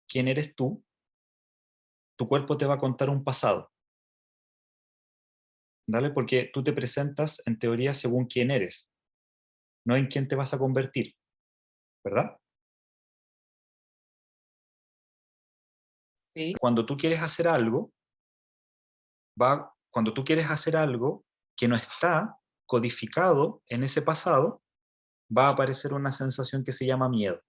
quién eres tú, tu cuerpo te va a contar un pasado, ¿vale? Porque tú te presentas en teoría según quién eres, no en quién te vas a convertir, ¿verdad? Sí, Cuando tú quieres hacer algo, cuando tú quieres hacer algo que no está codificado en ese pasado, va a aparecer una sensación que se llama miedo,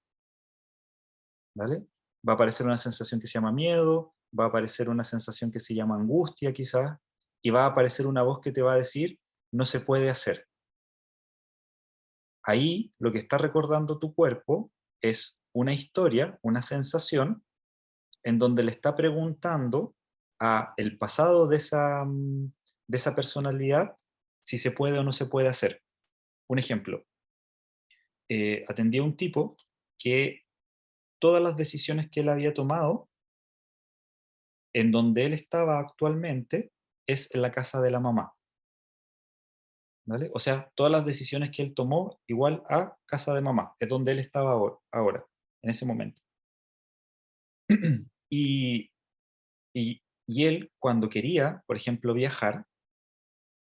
¿vale? Va a aparecer una sensación que se llama miedo, va a aparecer una sensación que se llama angustia quizás, y va a aparecer una voz que te va a decir, no se puede hacer. Ahí lo que está recordando tu cuerpo es una historia, una sensación, en donde le está preguntando a el pasado de esa personalidad si se puede o no se puede hacer. Un ejemplo, atendí a un tipo que todas las decisiones que él había tomado, en donde él estaba actualmente, es en la casa de la mamá, ¿vale? O sea, todas las decisiones que él tomó igual a casa de mamá, es donde él estaba ahora, en ese momento. Y, y él, cuando quería, por ejemplo, viajar,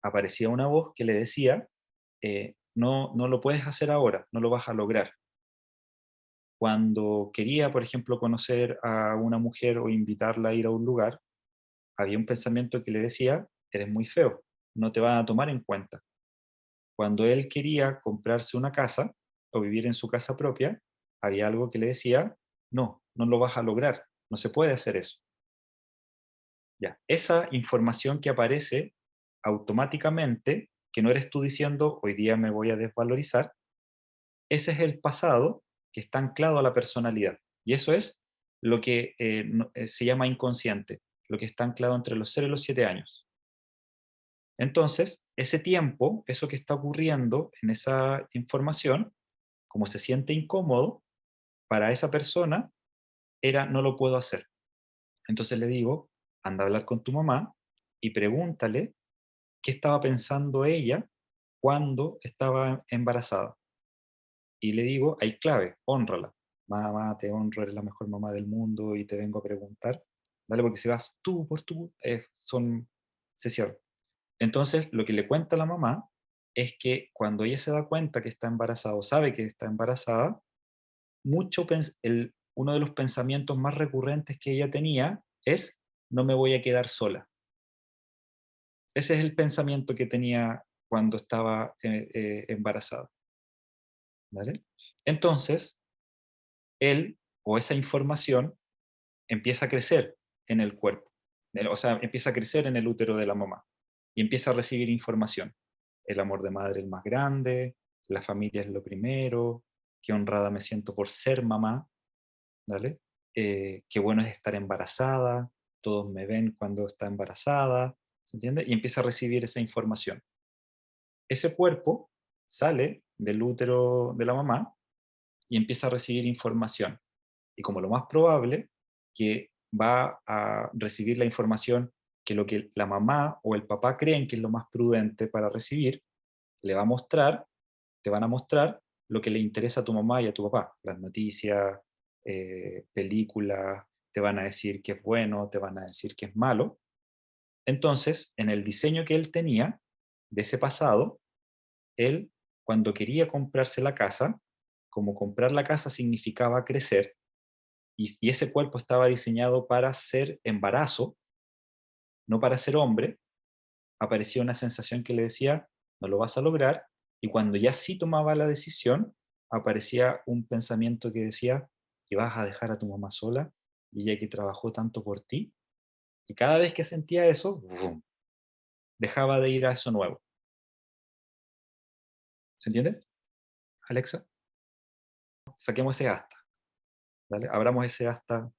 aparecía una voz que le decía, no, no lo puedes hacer ahora, no lo vas a lograr. Cuando quería, por ejemplo, conocer a una mujer o invitarla a ir a un lugar, había un pensamiento que le decía, eres muy feo, no te van a tomar en cuenta. Cuando él quería comprarse una casa o vivir en su casa propia, había algo que le decía, no, no lo vas a lograr, no se puede hacer eso. Ya, esa información que aparece automáticamente, que no eres tú diciendo, hoy día me voy a desvalorizar, ese es el pasado que está anclado a la personalidad. Y eso es lo que se llama inconsciente, lo que está anclado entre los 0 y los 7 años. Entonces, ese tiempo, eso que está ocurriendo en esa información, como se siente incómodo, para esa persona era no lo puedo hacer. Entonces le digo, anda a hablar con tu mamá y pregúntale qué estaba pensando ella cuando estaba embarazada. Y le digo, hay clave, hónrala. Mamá, te honro, eres la mejor mamá del mundo y te vengo a preguntar. Dale, porque si vas tú por tú, se cierra. Entonces, lo que le cuenta la mamá es que cuando ella se da cuenta que está embarazada o sabe que está embarazada, uno de los pensamientos más recurrentes que ella tenía es, no me voy a quedar sola. Ese es el pensamiento que tenía cuando estaba embarazada, ¿vale? Entonces, él o esa información empieza a crecer en el cuerpo, o sea, empieza a crecer en el útero de la mamá y empieza a recibir información. El amor de madre es el más grande, la familia es lo primero, qué honrada me siento por ser mamá, ¿vale? Qué bueno es estar embarazada, todos me ven cuando está embarazada, ¿se entiende? Y empieza a recibir esa información. Ese cuerpo sale del útero de la mamá y empieza a recibir información. Y como lo más probable, que va a recibir la información que lo que la mamá o el papá creen que es lo más prudente para recibir, le va a mostrar, te van a mostrar lo que le interesa a tu mamá y a tu papá, las noticias, películas, te van a decir que es bueno, te van a decir que es malo. Entonces, en el diseño que él tenía de ese pasado, él, cuando quería comprarse la casa, como comprar la casa significaba crecer, y ese cuerpo estaba diseñado para ser embarazo, no para ser hombre, aparecía una sensación que le decía, no lo vas a lograr, y cuando ya sí tomaba la decisión, aparecía un pensamiento que decía, que vas a dejar a tu mamá sola, y ella que trabajó tanto por ti, y cada vez que sentía eso, ¡bum!, dejaba de ir a eso nuevo. ¿Se entiende, Alexa? Saquemos ese asta, ¿vale? Abramos ese asta,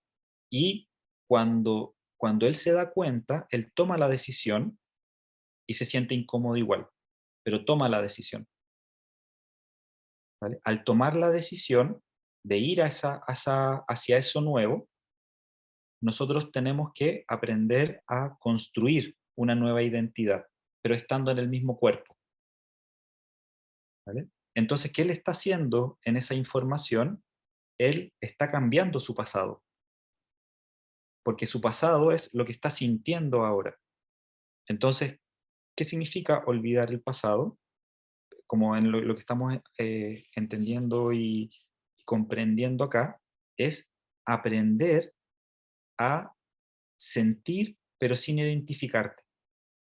y cuando él se da cuenta, él toma la decisión y se siente incómodo igual, pero toma la decisión, ¿vale? Al tomar la decisión de ir hacia eso nuevo, nosotros tenemos que aprender a construir una nueva identidad, pero estando en el mismo cuerpo, ¿vale? Entonces, ¿qué él está haciendo en esa información? Él está cambiando su pasado. porque su pasado es lo que está sintiendo ahora. Entonces, ¿qué significa olvidar el pasado? Como en lo que estamos entendiendo y comprendiendo acá, es aprender a sentir, pero sin identificarte,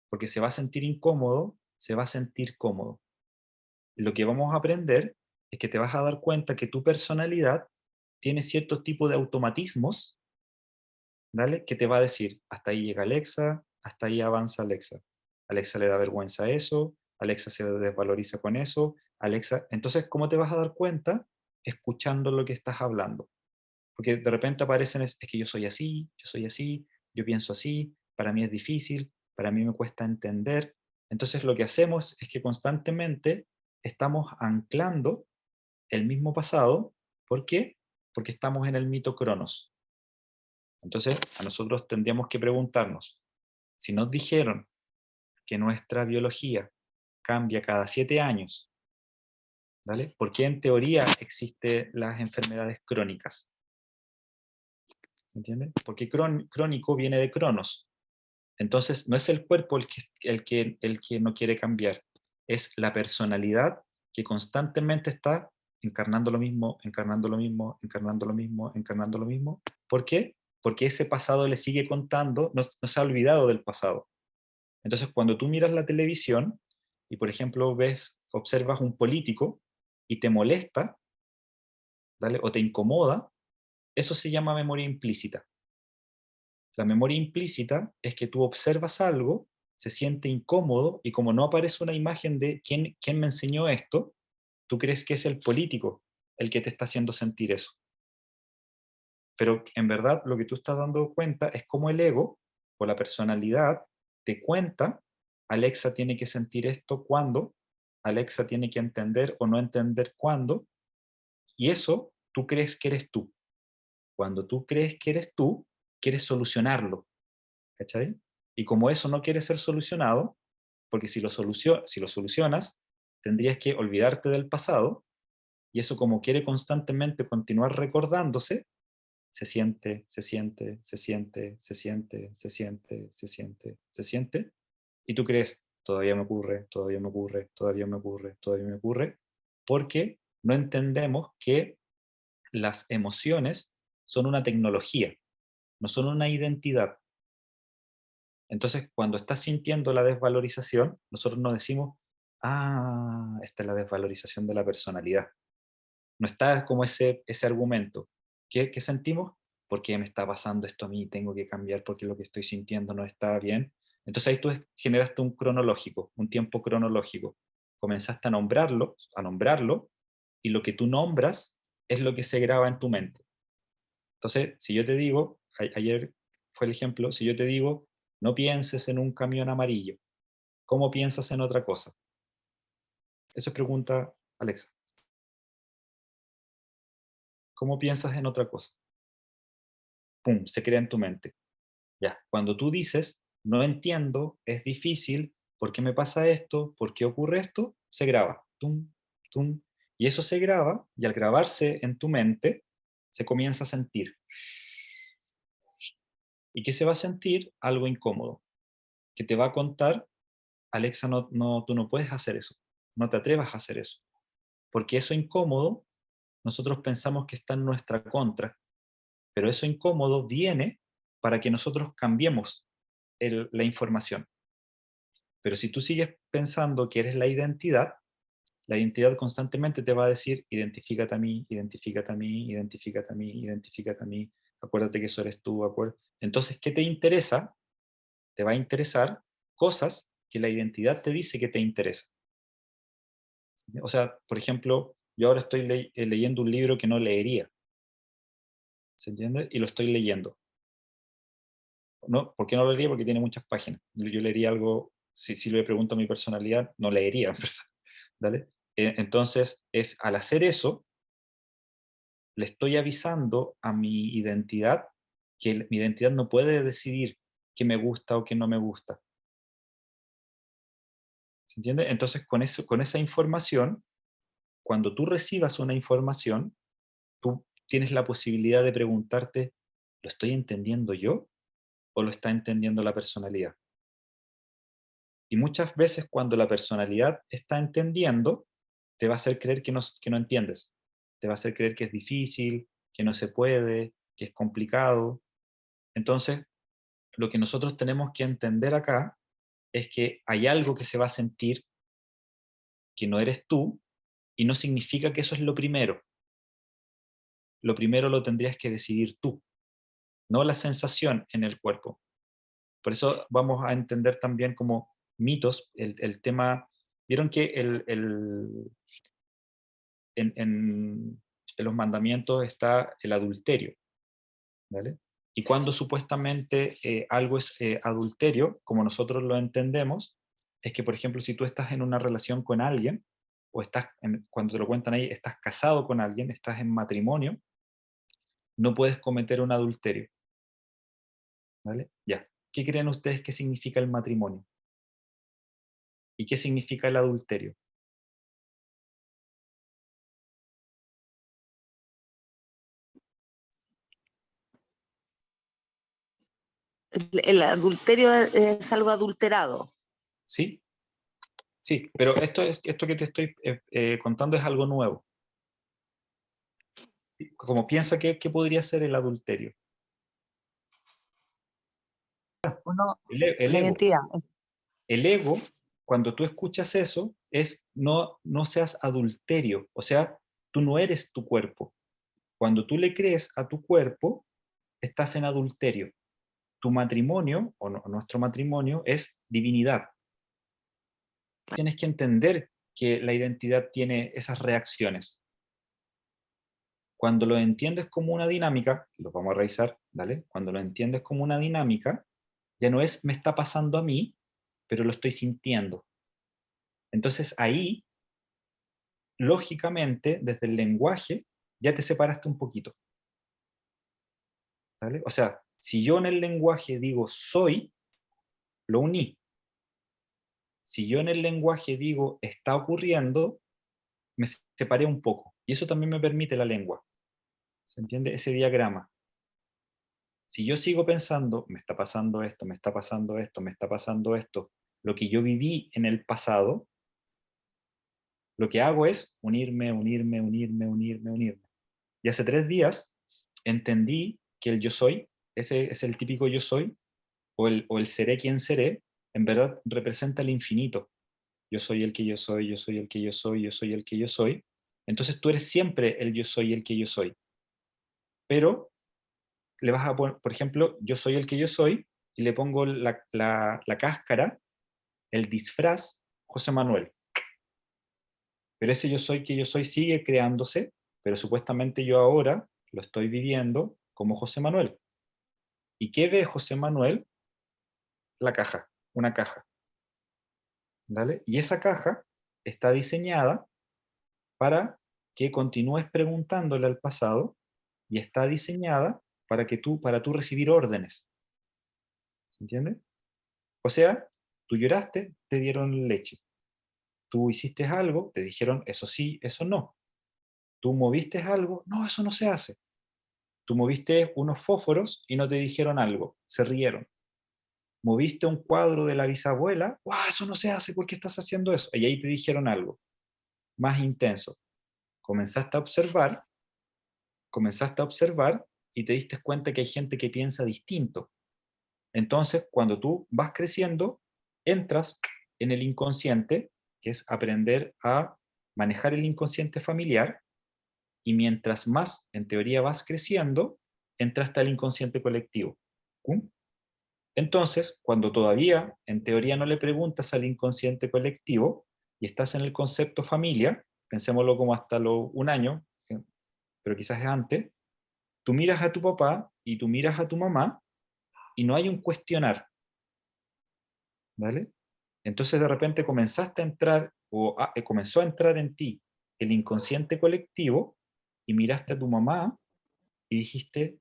porque se va a sentir incómodo, se va a sentir cómodo. Lo que vamos a aprender es que te vas a dar cuenta que tu personalidad tiene cierto tipo de automatismos, ¿vale? Que te va a decir, hasta ahí llega Alexa, hasta ahí avanza Alexa. Alexa le da vergüenza a eso, Alexa se desvaloriza con eso, Alexa... Entonces, ¿cómo te vas a dar cuenta? Escuchando lo que estás hablando. Porque de repente aparecen, es que yo soy así, yo pienso así, para mí es difícil, para mí me cuesta entender. Entonces lo que hacemos es que constantemente estamos anclando el mismo pasado. ¿Por qué? Porque estamos en el mito Cronos. Entonces a nosotros tendríamos que preguntarnos, si nos dijeron que nuestra biología cambia cada 7 años, ¿vale? ¿Por qué en teoría existen las enfermedades crónicas? ¿Se entiende? Porque crónico viene de cronos. Entonces, no es el cuerpo el que no quiere cambiar, es la personalidad que constantemente está encarnando lo mismo, encarnando lo mismo, encarnando lo mismo, encarnando lo mismo. ¿Por qué? Porque ese pasado le sigue contando, no se ha olvidado del pasado. Entonces, cuando tú miras la televisión y, por ejemplo, observas un político y te molesta, ¿vale? O te incomoda, eso se llama memoria implícita. La memoria implícita es que tú observas algo, se siente incómodo y como no aparece una imagen de quién me enseñó esto, tú crees que es el político el que te está haciendo sentir eso. Pero en verdad lo que tú estás dando cuenta es cómo el ego o la personalidad te cuenta, Alexa tiene que sentir esto cuando, Alexa tiene que entender o no entender cuándo, y eso tú crees que eres tú. Cuando tú crees que eres tú, quieres solucionarlo. ¿Cachai? Y como eso no quiere ser solucionado, porque si lo solucionas, tendrías que olvidarte del pasado, y eso como quiere constantemente continuar recordándose, se siente, se siente, se siente, se siente, se siente, se siente, se siente, y tú crees, todavía me ocurre, todavía me ocurre, todavía me ocurre, todavía me ocurre, porque no entendemos que las emociones son una tecnología, no son una identidad. Entonces, cuando estás sintiendo la desvalorización, nosotros nos decimos, ah, esta es la desvalorización de la personalidad. No está como ese argumento. ¿Qué sentimos? ¿Por qué me está pasando esto a mí? Tengo que cambiar porque lo que estoy sintiendo no está bien. Entonces ahí tú generaste un cronológico, un tiempo cronológico. Comenzaste a nombrarlo, y lo que tú nombras es lo que se graba en tu mente. Entonces, si yo te digo, ayer fue el ejemplo, si yo te digo, no pienses en un camión amarillo, ¿cómo piensas en otra cosa? Eso es pregunta, Alexa. ¿Cómo piensas en otra cosa? ¡Pum! Se crea en tu mente. Ya, cuando tú dices, no entiendo, es difícil, ¿por qué me pasa esto? ¿Por qué ocurre esto? Se graba. Tum, tum. Y eso se graba, y al grabarse en tu mente, se comienza a sentir. ¿Y qué se va a sentir? Algo incómodo, que te va a contar, Alexa, tú no puedes hacer eso, no te atrevas a hacer eso, porque eso incómodo, nosotros pensamos que está en nuestra contra, pero eso incómodo viene para que nosotros cambiemos la información. Pero si tú sigues pensando que eres la identidad constantemente te va a decir, identifícate a mí, identifícate a mí, identifícate a mí, identifícate a mí, acuérdate que eso eres tú, Entonces, ¿qué te interesa? Te va a interesar cosas que la identidad te dice que te interesa. O sea, por ejemplo, yo ahora estoy leyendo un libro que no leería, ¿se entiende? Y lo estoy leyendo. ¿No? ¿Por qué no lo leería? Porque tiene muchas páginas. Yo leería algo, si le pregunto a mi personalidad, no leería, ¿verdad? ¿Vale? Entonces, al hacer eso, le estoy avisando a mi identidad que mi identidad no puede decidir qué me gusta o qué no me gusta. ¿Se entiende? Entonces, con esa información, cuando tú recibas una información, tú tienes la posibilidad de preguntarte, ¿lo estoy entendiendo yo? o lo está entendiendo la personalidad. Y muchas veces cuando la personalidad está entendiendo, te va a hacer creer que no entiendes. Te va a hacer creer que es difícil, que no se puede, que es complicado. Entonces, lo que nosotros tenemos que entender acá es que hay algo que se va a sentir que no eres tú, y no significa que eso es lo primero. Lo primero lo tendrías que decidir tú, no la sensación en el cuerpo. Por eso vamos a entender también como mitos el tema. Vieron que en los mandamientos está el adulterio, ¿vale? Y cuando supuestamente algo es adulterio, como nosotros lo entendemos, es que, por ejemplo, si tú estás en una relación con alguien, o cuando te lo cuentan ahí, estás casado con alguien, estás en matrimonio, no puedes cometer un adulterio, ¿vale? Ya. ¿Qué creen ustedes que significa el matrimonio? ¿Y qué significa el adulterio? El adulterio es algo adulterado. ¿Sí? Sí, pero esto que te estoy contando es algo nuevo. Como piensa que podría ser el adulterio. Uno, El la ego. identidad. El ego, cuando tú escuchas eso, es no seas adulterio. O sea, tú no eres tu cuerpo. Cuando tú le crees a tu cuerpo, estás en adulterio. Tu matrimonio, nuestro matrimonio, es divinidad. Tienes que entender que la identidad tiene esas reacciones. Cuando lo entiendes como una dinámica, lo vamos a revisar, ¿vale? Cuando lo entiendes como una dinámica, ya no es me está pasando a mí, pero lo estoy sintiendo. Entonces ahí, lógicamente, desde el lenguaje, ya te separaste un poquito, ¿vale? O sea, si yo en el lenguaje digo soy, lo uní. Si yo en el lenguaje digo está ocurriendo, me separé un poco. Y eso también me permite la lengua. ¿Se entiende? Ese diagrama. Si yo sigo pensando, me está pasando esto, me está pasando esto, me está pasando esto, lo que yo viví en el pasado, lo que hago es unirme, unirme, unirme, unirme, unirme. Y hace 3 días entendí que el yo soy, ese es el típico yo soy, o el seré quien seré, en verdad representa el infinito. Yo soy el que yo soy, yo soy el que yo soy, yo soy el que yo soy. Entonces tú eres siempre el yo soy el que yo soy. Pero le vas a poner, por ejemplo, yo soy el que yo soy, y le pongo la cáscara, el disfraz, José Manuel. Pero ese yo soy que yo soy sigue creándose, pero supuestamente yo ahora lo estoy viviendo como José Manuel. ¿Y qué ve José Manuel? La caja, una caja, ¿vale? Y esa caja está diseñada para que continúes preguntándole al pasado, y está diseñada para tú recibir órdenes. ¿Se entiende? O sea, tú lloraste, te dieron leche. Tú hiciste algo, te dijeron eso sí, eso no. Tú moviste algo, no, eso no se hace. Tú moviste unos fósforos y no te dijeron algo, se rieron. Moviste un cuadro de la bisabuela, ¡guau! Eso no se hace, ¿por qué estás haciendo eso? Y ahí te dijeron algo más intenso. Comenzaste a observar, comenzaste a observar y te diste cuenta que hay gente que piensa distinto. Entonces, cuando tú vas creciendo, entras en el inconsciente, que es aprender a manejar el inconsciente familiar, y mientras más, en teoría, vas creciendo, entraste al inconsciente colectivo. ¿Mm? Entonces, cuando todavía, en teoría, no le preguntas al inconsciente colectivo y estás en el concepto familia, pensémoslo como hasta un año, pero quizás es antes, tú miras a tu papá y tú miras a tu mamá y no hay un cuestionar, ¿vale? Entonces de repente comenzaste a entrar, comenzó a entrar en ti el inconsciente colectivo, y miraste a tu mamá y dijiste,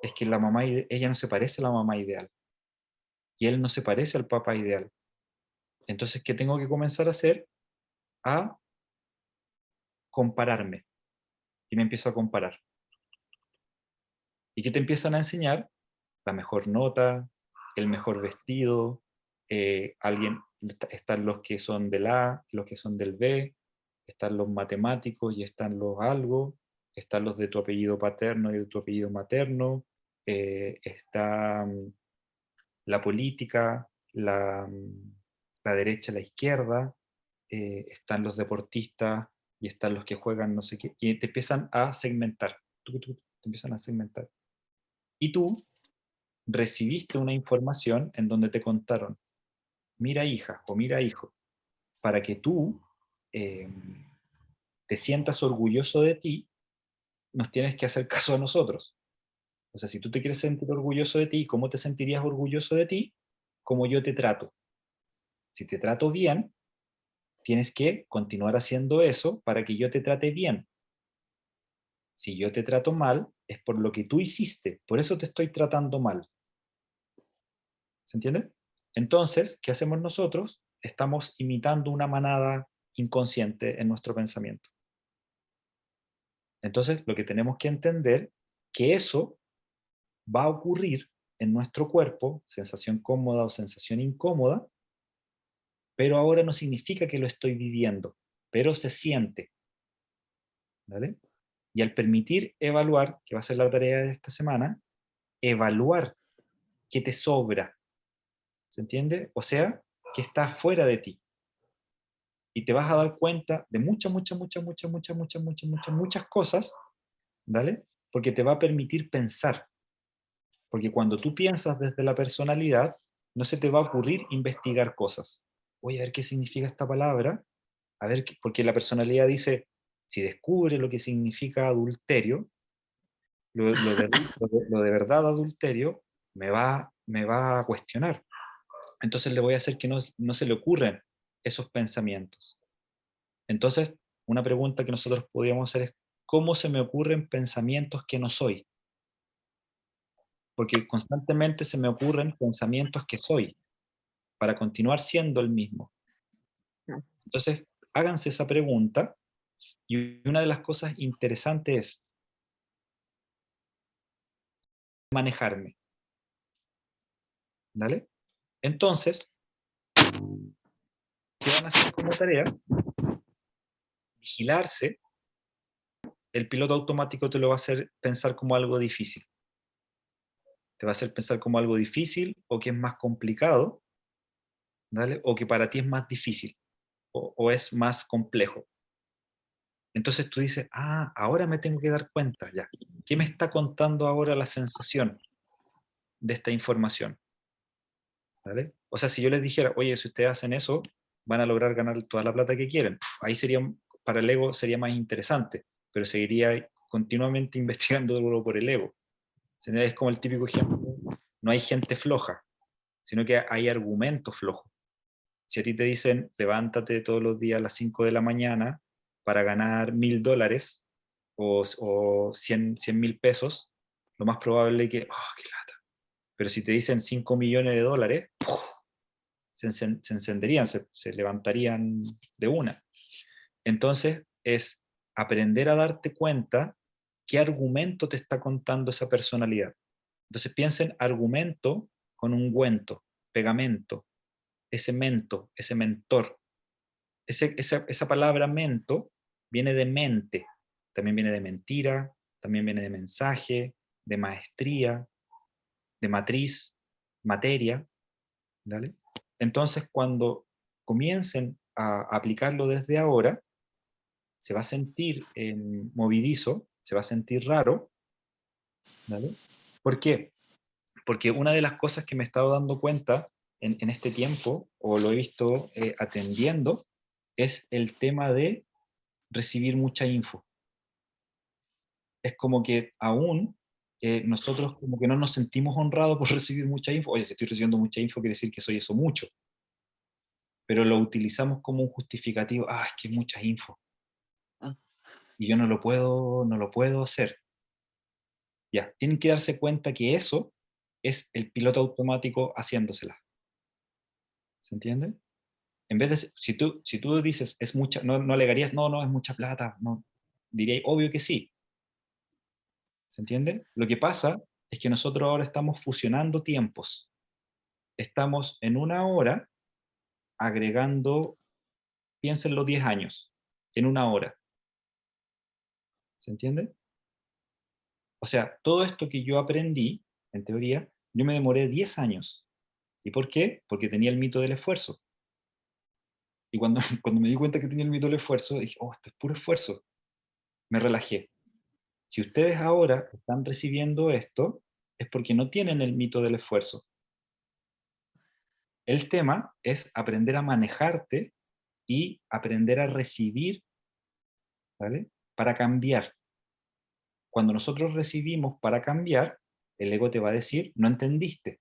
es que ella no se parece a la mamá ideal, y él no se parece al papá ideal. Entonces, ¿qué tengo que comenzar a hacer? A compararme. Y me empiezo a comparar. ¿Y qué te empiezan a enseñar? La mejor nota, el mejor vestido, están los que son del A, los que son del B, están los matemáticos y están los algo, están los de tu apellido paterno y de tu apellido materno, está la política, la derecha, la izquierda, están los deportistas y están los que juegan no sé qué, y te empiezan a segmentar, te empiezan a segmentar. Y tú recibiste una información en donde te contaron, mira hija o mira hijo, para que tú eh, te sientas orgulloso de ti, nos tienes que hacer caso a nosotros. O sea, si tú te quieres sentir orgulloso de ti, ¿cómo te sentirías orgulloso de ti? Como yo te trato. Si te trato bien, tienes que continuar haciendo eso para que yo te trate bien. Si yo te trato mal, es por lo que tú hiciste, por eso te estoy tratando mal. ¿Se entiende? Entonces, ¿qué hacemos nosotros? Estamos imitando una manada inconsciente en nuestro pensamiento. Entonces, lo que tenemos que entender que eso va a ocurrir en nuestro cuerpo, sensación cómoda o sensación incómoda, pero ahora no significa que lo estoy viviendo, pero se siente. ¿Vale? Y al permitir evaluar, que va a ser la tarea de esta semana, evaluar qué te sobra, ¿se entiende? O sea, que está fuera de ti. Y te vas a dar cuenta de muchas cosas, ¿vale? Porque te va a permitir pensar. Porque cuando tú piensas desde la personalidad, no se te va a ocurrir investigar cosas. Voy a ver qué significa esta palabra, a ver, porque la personalidad dice, si descubre lo que significa adulterio, lo de verdad adulterio, me va a cuestionar. Entonces le voy a hacer que no se le ocurren esos pensamientos. Entonces, una pregunta que nosotros podríamos hacer es, ¿cómo se me ocurren pensamientos que no soy? Porque constantemente se me ocurren pensamientos que soy, para continuar siendo el mismo. Entonces, háganse esa pregunta, y una de las cosas interesantes es manejarme, ¿vale? Entonces, ¿qué van a hacer como tarea? Vigilarse. El piloto automático te lo va a hacer pensar como algo difícil. Te va a hacer pensar como algo difícil o que es más complicado, ¿vale? O que para ti es más difícil o es más complejo. Entonces tú dices, ah, ahora me tengo que dar cuenta ya. ¿Qué me está contando ahora la sensación de esta información? ¿Vale? O sea, si yo les dijera, oye, si ustedes hacen eso, van a lograr ganar toda la plata que quieren. Ahí sería, para el ego sería más interesante, pero seguiría continuamente investigando por el ego. Es como el típico ejemplo, no hay gente floja, sino que hay argumentos flojos. Si a ti te dicen, levántate todos los días a las 5 de la mañana para ganar $1.000 o 100.000 pesos, lo más probable es que, oh, qué lata. Pero si te dicen 5 millones de dólares, ¡puf! Se encenderían, se levantarían de una. Entonces, es aprender a darte cuenta qué argumento te está contando esa personalidad. Entonces piensen argumento con ungüento, pegamento, ese mento, ese mentor. Esa palabra mento viene de mente, también viene de mentira, también viene de mensaje, de maestría, de matriz, materia, ¿vale? Entonces, cuando comiencen a aplicarlo desde ahora, se va a sentir movidizo, se va a sentir raro, ¿vale? ¿Por qué? Porque una de las cosas que me he estado dando cuenta en este tiempo, o lo he visto atendiendo, es el tema de recibir mucha info. Es como que aún nosotros como que no nos sentimos honrados por recibir mucha info. Oye, si estoy recibiendo mucha info, quiere decir que soy eso mucho. Pero lo utilizamos como un justificativo. Ah, es que es mucha info. Y yo no lo puedo hacer. Ya, tienen que darse cuenta que eso es el piloto automático haciéndosela. ¿Se entiende? En vez de, si tú dices, es mucha, no alegarías, no, es mucha plata, no, diría, obvio que sí. ¿Se entiende? Lo que pasa es que nosotros ahora estamos fusionando tiempos. estamos en una hora agregando, piénsenlo, 10 años, en una hora. ¿Se entiende? O sea, todo esto que yo aprendí, en teoría, yo me demoré 10 años. ¿Y por qué? Porque tenía el mito del esfuerzo. Y cuando, cuando me di cuenta que tenía el mito del esfuerzo, dije, oh, esto es puro esfuerzo. Me relajé. Si ustedes ahora están recibiendo esto, es porque no tienen el mito del esfuerzo. El tema es aprender a manejarte y aprender a recibir, ¿vale? Para cambiar. Cuando nosotros recibimos para cambiar, el ego te va a decir, no entendiste,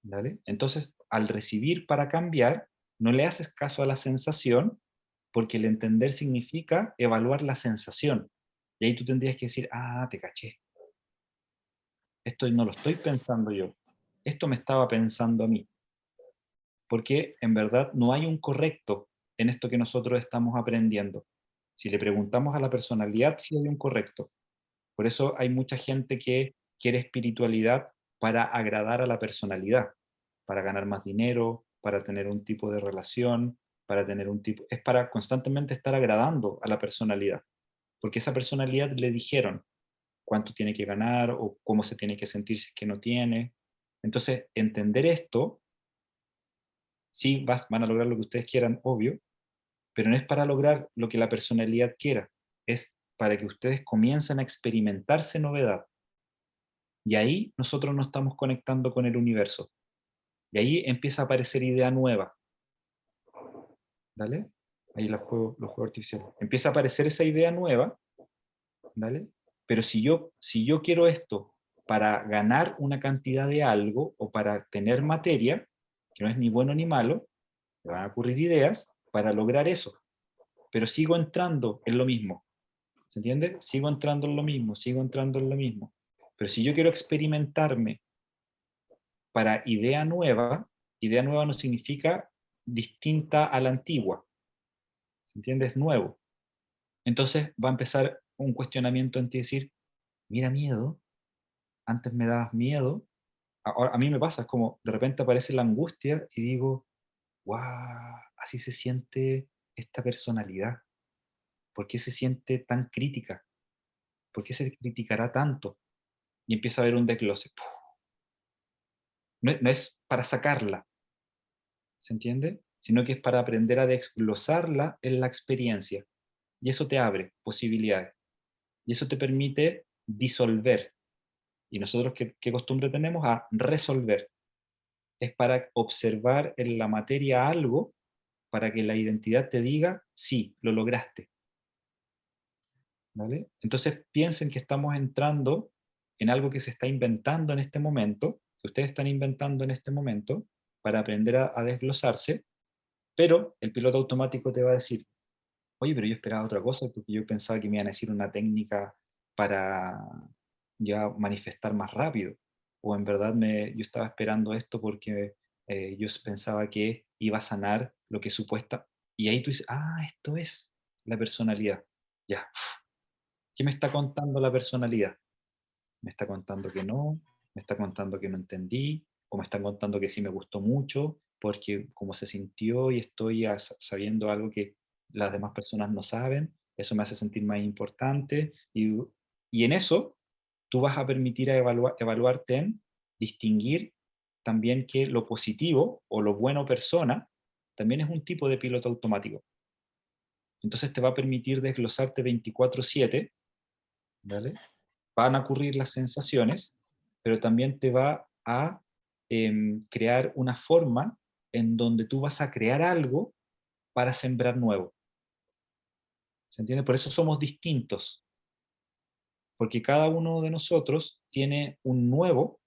¿vale? Entonces, al recibir para cambiar, no le haces caso a la sensación, porque el entender significa evaluar la sensación. Y ahí tú tendrías que decir, ah, te caché. Esto no lo estoy pensando yo. Esto me estaba pensando a mí. Porque en verdad no hay un correcto en esto que nosotros estamos aprendiendo. Si le preguntamos a la personalidad, sí hay un correcto. Por eso hay mucha gente que quiere espiritualidad para agradar a la personalidad, para ganar más dinero, para tener un tipo de relación, para tener un tipo... Es para constantemente estar agradando a la personalidad, porque esa personalidad le dijeron cuánto tiene que ganar o cómo se tiene que sentir si es que no tiene. Entonces, entender esto, sí van a lograr lo que ustedes quieran, obvio, pero no es para lograr lo que la personalidad quiera, es para que ustedes comiencen a experimentarse novedad. Y ahí nosotros nos estamos conectando con el universo. Y ahí empieza a aparecer idea nueva. ¿Vale? Ahí los juegos artificiales. Empieza a aparecer esa idea nueva. ¿Vale? Pero si yo quiero esto para ganar una cantidad de algo o para tener materia, que no es ni bueno ni malo, me van a ocurrir ideas para lograr eso. Pero sigo entrando en lo mismo. ¿Se entiende? Sigo entrando en lo mismo, sigo entrando en lo mismo. Pero si yo quiero experimentarme para idea nueva no significa distinta a la antigua, ¿se entiende? Es nuevo. Entonces va a empezar un cuestionamiento en ti decir, mira miedo, antes me dabas miedo, ahora a mí me pasa, es como de repente aparece la angustia y digo, wow, así se siente esta personalidad, ¿por qué se siente tan crítica? ¿Por qué se criticará tanto? Y empieza a haber un desglose. No, no es para sacarla, ¿se entiende? Sino que es para aprender a desglosarla en la experiencia. Y eso te abre posibilidades. Y eso te permite disolver. Y nosotros, ¿qué costumbre tenemos? A resolver. Es para observar en la materia algo para que la identidad te diga, sí, lo lograste. ¿Vale? Entonces piensen que estamos entrando en algo que se está inventando en este momento, que ustedes están inventando en este momento, para aprender a desglosarse, pero el piloto automático te va a decir, oye, pero yo esperaba otra cosa porque yo pensaba que me iban a decir una técnica para ya manifestar más rápido. O en verdad yo estaba esperando esto porque yo pensaba que iba a sanar lo que supuesta. Y ahí tú dices, ah, esto es la personalidad. Ya. ¿Qué me está contando la personalidad? Me está contando que no, me está contando que no entendí, o me está contando que sí me gustó mucho, porque como se sintió y estoy sabiendo algo que las demás personas no saben, eso me hace sentir más importante, y en eso tú vas a permitir a evaluarte en distinguir también que lo positivo o lo bueno persona también es un tipo de piloto automático. Entonces te va a permitir desglosarte 24/7, ¿vale? Van a ocurrir las sensaciones, pero también te va a crear una forma en donde tú vas a crear algo para sembrar nuevo. ¿Se entiende? Por eso somos distintos, porque cada uno de nosotros tiene un nuevo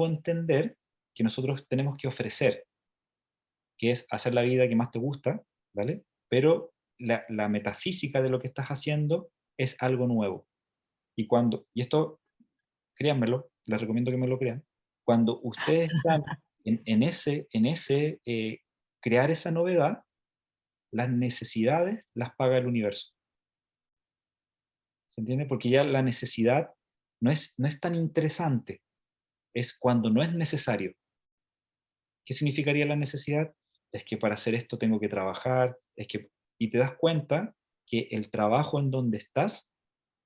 entender que nosotros tenemos que ofrecer, que es hacer la vida que más te gusta, ¿vale? Pero la metafísica de lo que estás haciendo es algo nuevo. Y esto créanmelo, les recomiendo que me lo crean, cuando ustedes están en ese crear esa novedad, las necesidades las paga el universo. ¿Se entiende? Porque ya la necesidad no es tan interesante. es cuando no es necesario. ¿Qué significaría la necesidad? Es que para hacer esto tengo que trabajar, y te das cuenta que el trabajo en donde estás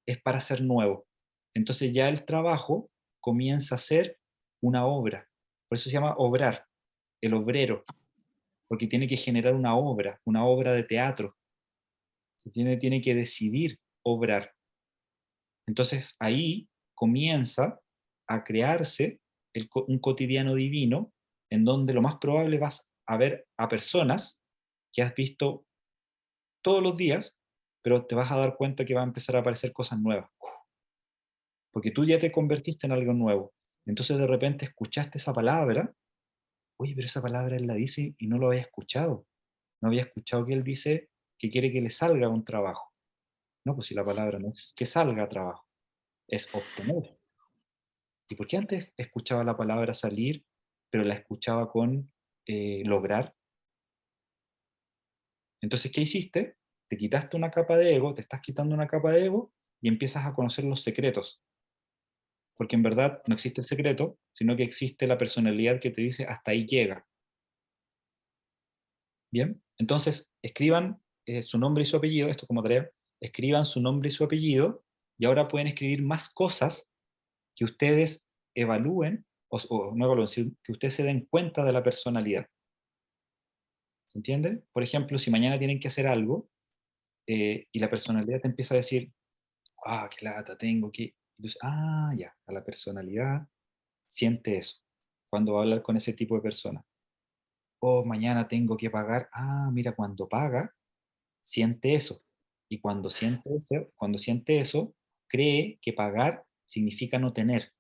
es para ser nuevo. Entonces ya el trabajo comienza a ser una obra. Por eso se llama obrar, el obrero, porque tiene que generar una obra de teatro. Tiene que decidir obrar. Entonces ahí comienza a crearse un cotidiano divino en donde lo más probable vas a ver a personas que has visto todos los días, pero te vas a dar cuenta que va a empezar a aparecer cosas nuevas, porque tú ya te convertiste en algo nuevo. Entonces de repente escuchaste esa palabra, oye, pero esa palabra él la dice y no lo había escuchado. No había escuchado que él dice que quiere que le salga un trabajo. No, pues si la palabra no es que salga a trabajo, es obtener. ¿Y por qué antes escuchaba la palabra salir, pero la escuchaba con lograr? Entonces, ¿qué hiciste? Te quitaste una capa de ego, te estás quitando una capa de ego y empiezas a conocer los secretos. Porque en verdad no existe el secreto, sino que existe la personalidad que te dice hasta ahí llega. ¿Bien? Entonces, escriban su nombre y su apellido, esto como tarea, escriban su nombre y su apellido y ahora pueden escribir más cosas que ustedes evalúen, o no evalúen, sino que ustedes se den cuenta de la personalidad. ¿Se entiende? Por ejemplo, si mañana tienen que hacer algo y la personalidad te empieza a decir, ah, qué lata, tengo que... Entonces, ah, ya, a la personalidad siente eso cuando va a hablar con ese tipo de personas. Oh, mañana tengo que pagar. Ah, mira, cuando paga, siente eso. Y cuando siente eso, cree que pagar significa no tener.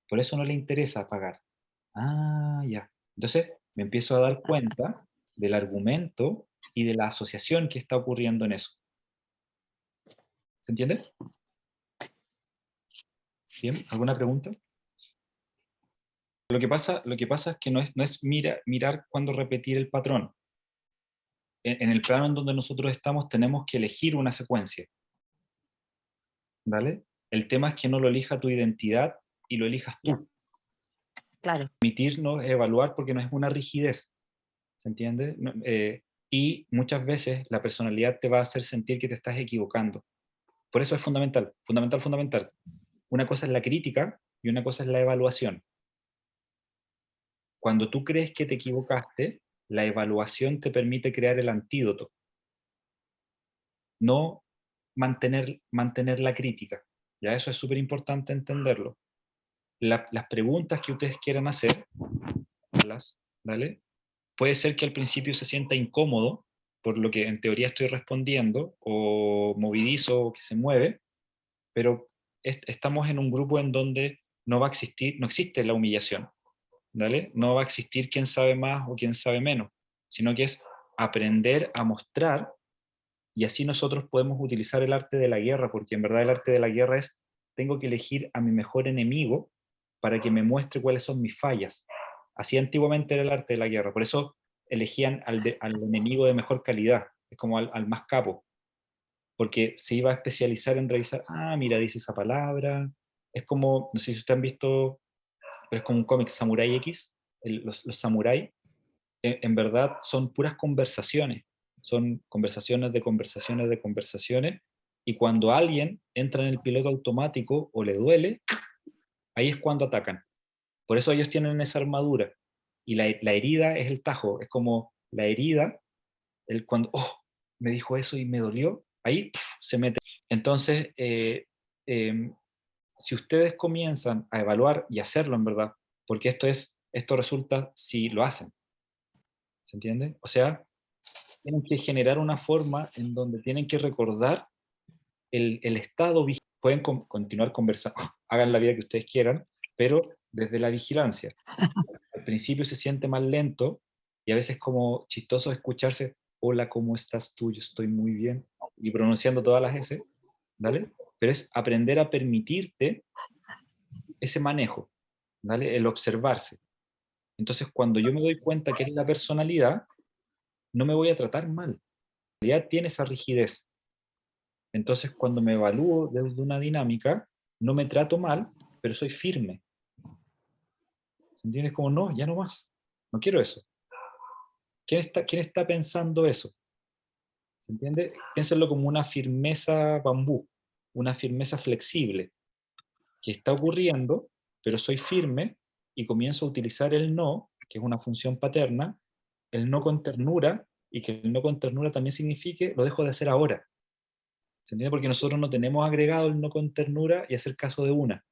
Por eso no le interesa pagar. Ah, ya. Entonces me empiezo a dar cuenta del argumento y de la asociación que está ocurriendo en eso. ¿Se entiende? Bien, ¿alguna pregunta? Lo que pasa es que no es mirar cuándo repetir el patrón. En el plano en donde nosotros estamos tenemos que elegir una secuencia, ¿vale? El tema es que no lo elija tu identidad y lo elijas Ya, tú. claro. Permitirnos evaluar porque no es una rigidez, ¿se entiende? Y muchas veces la personalidad te va a hacer sentir que te estás equivocando. Por eso es fundamental, fundamental, fundamental. Una cosa es la crítica y una cosa es la evaluación. Cuando tú crees que te equivocaste, la evaluación te permite crear el antídoto, no mantener la crítica. Ya eso es súper importante entenderlo. Las preguntas que ustedes quieran hacer, ¿vale? Puede ser que al principio se sienta incómodo por lo que en teoría estoy respondiendo, o movedizo, o que se mueve, pero estamos en un grupo en donde no existe la humillación, ¿vale? No va a existir quién sabe más o quién sabe menos, sino que es aprender a mostrar, y así nosotros podemos utilizar el arte de la guerra, porque en verdad el arte de la guerra es, tengo que elegir a mi mejor enemigo para que me muestre cuáles son mis fallas. Así antiguamente era el arte de la guerra, por eso elegían al enemigo de mejor calidad, es como al más capo, porque se iba a especializar en revisar, ah, mira, dice esa palabra, es como, no sé si ustedes han visto, pero es como un cómic Samurai X, los samuráis, en verdad son puras conversaciones, son conversaciones de conversaciones de conversaciones, y cuando alguien entra en el piloto automático o le duele, ahí es cuando atacan. Por eso ellos tienen esa armadura, y la herida es el tajo, es como la herida, cuando, oh, me dijo eso y me dolió, ahí se mete. Entonces, eh, si ustedes comienzan a evaluar y hacerlo en verdad, porque esto resulta si lo hacen, ¿se entiende? O sea, tienen que generar una forma en donde tienen que recordar el estado vigilante. Pueden continuar conversando, hagan la vida que ustedes quieran, pero desde la vigilancia. Al principio se siente más lento y a veces como chistoso escucharse, hola, ¿cómo estás tú? Yo estoy muy bien, y pronunciando todas las S, ¿vale? Pero es aprender a permitirte ese manejo, ¿vale? El observarse. Entonces, cuando yo me doy cuenta que es la personalidad, no me voy a tratar mal. La realidad tiene esa rigidez. Entonces, cuando me evalúo desde una dinámica, no me trato mal, pero soy firme. ¿Se entiende? Es como, no, ya no más. No quiero eso. Quién está pensando eso? ¿Se entiende? Piénsenlo como una firmeza bambú, una firmeza flexible, que está ocurriendo, pero soy firme y comienzo a utilizar el no, que es una función paterna, el no con ternura, y que el no con ternura también signifique lo dejo de hacer ahora. ¿Se entiende? Porque nosotros no tenemos agregado el no con ternura y hacer caso de una.